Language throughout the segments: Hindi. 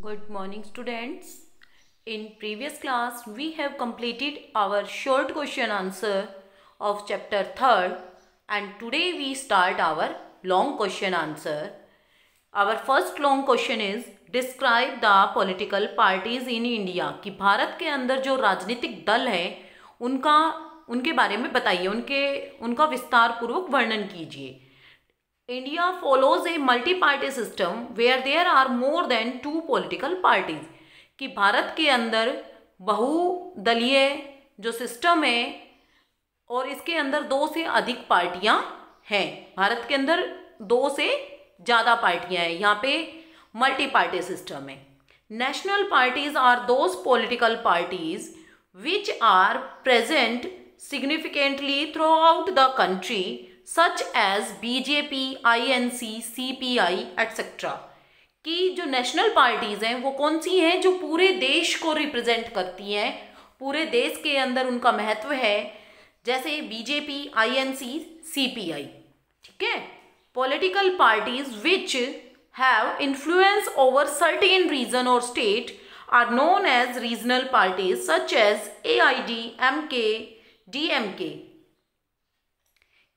Good morning, students. In previous class, we have completed our short question answer of chapter 3rd, and today we start our long question answer. Our first long question is describe the political parties in India. कि भारत के अंदर जो राजनीतिक दल है उनके बारे में बताइए, उनका विस्तार पूर्वक वर्णन कीजिए. India follows a multi-party system where there are more than 2 political parties. कि भारत के अंदर बहुदलीय जो सिस्टम है और इसके अंदर 2 से अधिक पार्टियां हैं. भारत के अंदर 2 से ज़्यादा पार्टियां हैं. यहाँ पे मल्टी पार्टी सिस्टम है. National parties are those political parties which are present significantly throughout the country such as BJP, INC, CPI etcetera. कि जो नेशनल पार्टीज़ हैं वो कौन सी हैं? जो पूरे देश को रिप्रेजेंट करती हैं, पूरे देश के अंदर उनका महत्व है, जैसे BJP, INC, CPI. ठीक है. Political parties which have influence over certain region और state are known as regional parties such as AID, MK, DMK.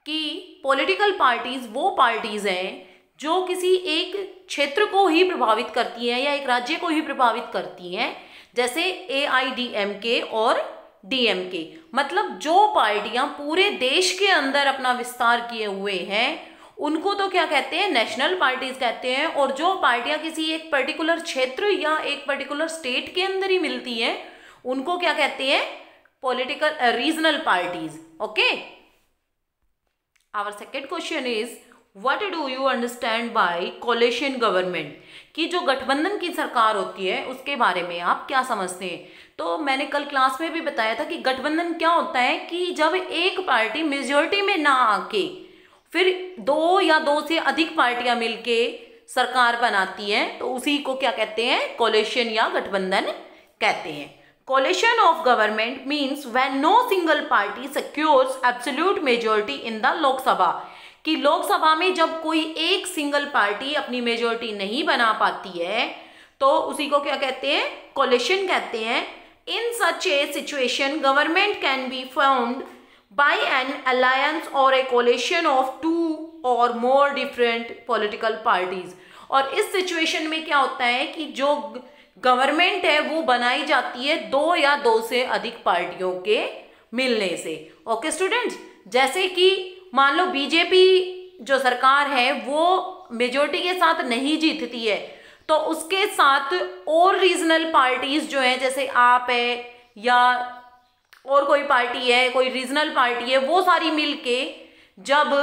कि पॉलिटिकल पार्टीज वो पार्टीज हैं जो किसी एक क्षेत्र को ही प्रभावित करती हैं या एक राज्य को ही प्रभावित करती हैं, जैसे AIDMK और DMK. मतलब जो पार्टियां पूरे देश के अंदर अपना विस्तार किए हुए हैं उनको तो क्या कहते हैं? नेशनल पार्टीज कहते हैं. और जो पार्टियां किसी एक पर्टिकुलर क्षेत्र या एक पर्टिकुलर स्टेट के अंदर ही मिलती हैं उनको क्या कहते हैं? Political regional parties. Okay. Our second question is what do you understand by coalition government? कि जो गठबंधन की सरकार होती है उसके बारे में आप क्या समझते हैं? तो मैंने कल क्लास में भी बताया था कि गठबंधन क्या होता है कि जब एक पार्टी मेजॉरिटी में ना आके फिर 2 या 2 से अधिक पार्टियां मिलके सरकार बनाती हैं तो उसी को क्या कहते हैं? कोलिशन या गठबंधन कहते हैं. Coalition of government means when no single party secures absolute majority in the Lok Sabha. कि लोकसभा में जब कोई एक सिंगल पार्टी अपनी मेजोरिटी नहीं बना पाती है तो उसी को क्या कहते हैं? कोलिशन कहते हैं. In such a situation, government can be formed by an alliance or a coalition of 2 or more different political parties. और इस सिचुएशन में क्या होता है कि जो गवर्नमेंट है वो बनाई जाती है 2 या 2 से अधिक पार्टियों के मिलने से. Okay students. जैसे कि मान लो BJP जो सरकार है वो मेजोरिटी के साथ नहीं जीतती है तो उसके साथ और रीजनल पार्टीज जो हैं जैसे आप है या और कोई पार्टी है, कोई रीजनल पार्टी है, वो सारी मिलके जब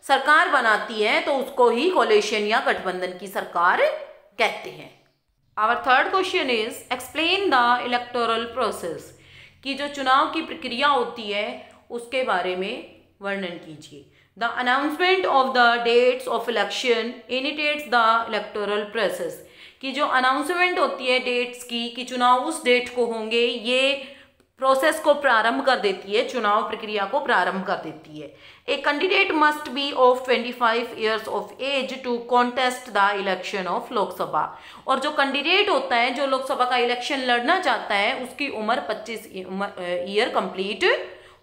सरकार बनाती है तो उसको ही कोलिशन या गठबंधन की सरकार कहते हैं. Our third question is explain the electoral process. कि जो चुनाव की प्रक्रिया होती है उसके बारे में वर्णन कीजिए. The announcement of the dates of election initiates the electoral process. कि जो अनाउंसमेंट होती है डेट्स की कि चुनाव उस डेट को होंगे, ये प्रोसेस को प्रारंभ कर देती है, चुनाव प्रक्रिया को प्रारंभ कर देती है. A candidate must be of 25 years of age to contest the election of Lok Sabha. और जो कैंडिडेट होता है जो लोकसभा का इलेक्शन लड़ना चाहता है उसकी उम्र 25 ईयर कंप्लीट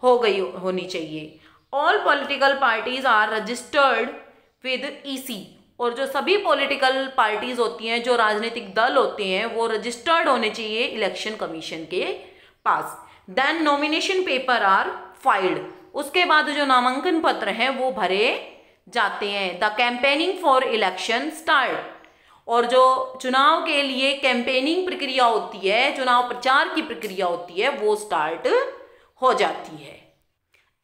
हो गई होनी चाहिए. All political parties are registered with EC. और जो सभी पॉलिटिकल पार्टीज होती हैं, जो राजनीतिक दल होते हैं, वो रजिस्टर्ड होने चाहिए इलेक्शन कमीशन के पास. Then nomination paper are filed. उसके बाद जो नामांकन पत्र हैं वो भरे जाते हैं. The campaigning for election start. और जो चुनाव के लिए कैंपेनिंग प्रक्रिया होती है, चुनाव प्रचार की प्रक्रिया होती है, वो स्टार्ट हो जाती है.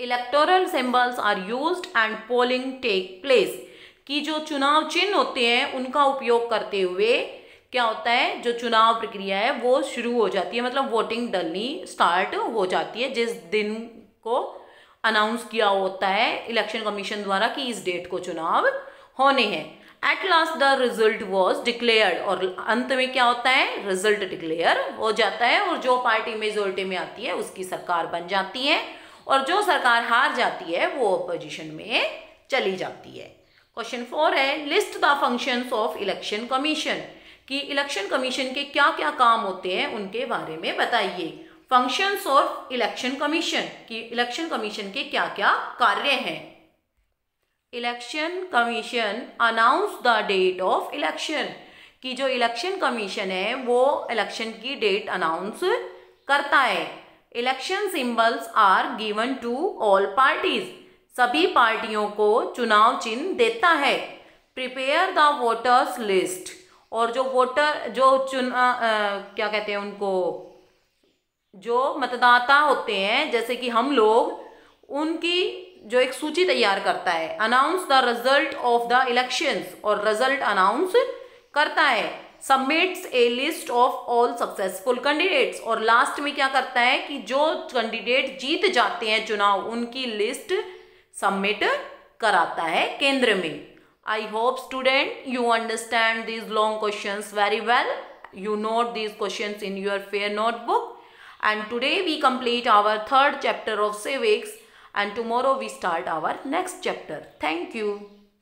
Electoral symbols are used and polling take place. कि जो चुनाव चिन्ह होते हैं उनका उपयोग करते हुए क्या होता है? जो चुनाव प्रक्रिया है वो शुरू हो जाती है, मतलब वोटिंग डलनी स्टार्ट हो जाती है जिस दिन को अनाउंस किया होता है इलेक्शन कमीशन द्वारा कि इस डेट को चुनाव होने हैं. At last the result was declared. और अंत में क्या होता है? रिजल्ट डिक्लेयर हो जाता है और जो पार्टी मेजोरिटी में आती है उसकी सरकार बन जाती है और जो सरकार हार जाती है वो अपोजिशन में चली जाती है. क्वेश्चन 4 है list the functions of election commission. कि इलेक्शन कमीशन के क्या क्या काम होते हैं उनके बारे में बताइए। फंक्शंस ऑफ इलेक्शन कमीशन, कि इलेक्शन कमीशन के क्या क्या कार्य हैं। Election commission announce the date of election, कि जो इलेक्शन कमीशन है वो इलेक्शन की डेट अनाउंस करता है। Election symbols are given to all parties, सभी पार्टियों को चुनाव चिन्ह देता है। प्रिपेयर द वोटर्स लिस्ट, और जो वोटर क्या कहते हैं उनको, जो मतदाता होते हैं जैसे कि हम लोग, उनकी जो एक सूची तैयार करता है। Announce the result of the elections, और रिजल्ट अनाउंस करता है। Submits A list of all successful candidates, और लास्ट में क्या करता है कि जो कैंडिडेट जीत जाते हैं चुनाव उनकी लिस्ट सबमिट कराता है केंद्र में। I hope student you understand these long questions very well. You note these questions in your fair notebook. And today we complete our third chapter of civics, and tomorrow we start our next chapter. Thank you.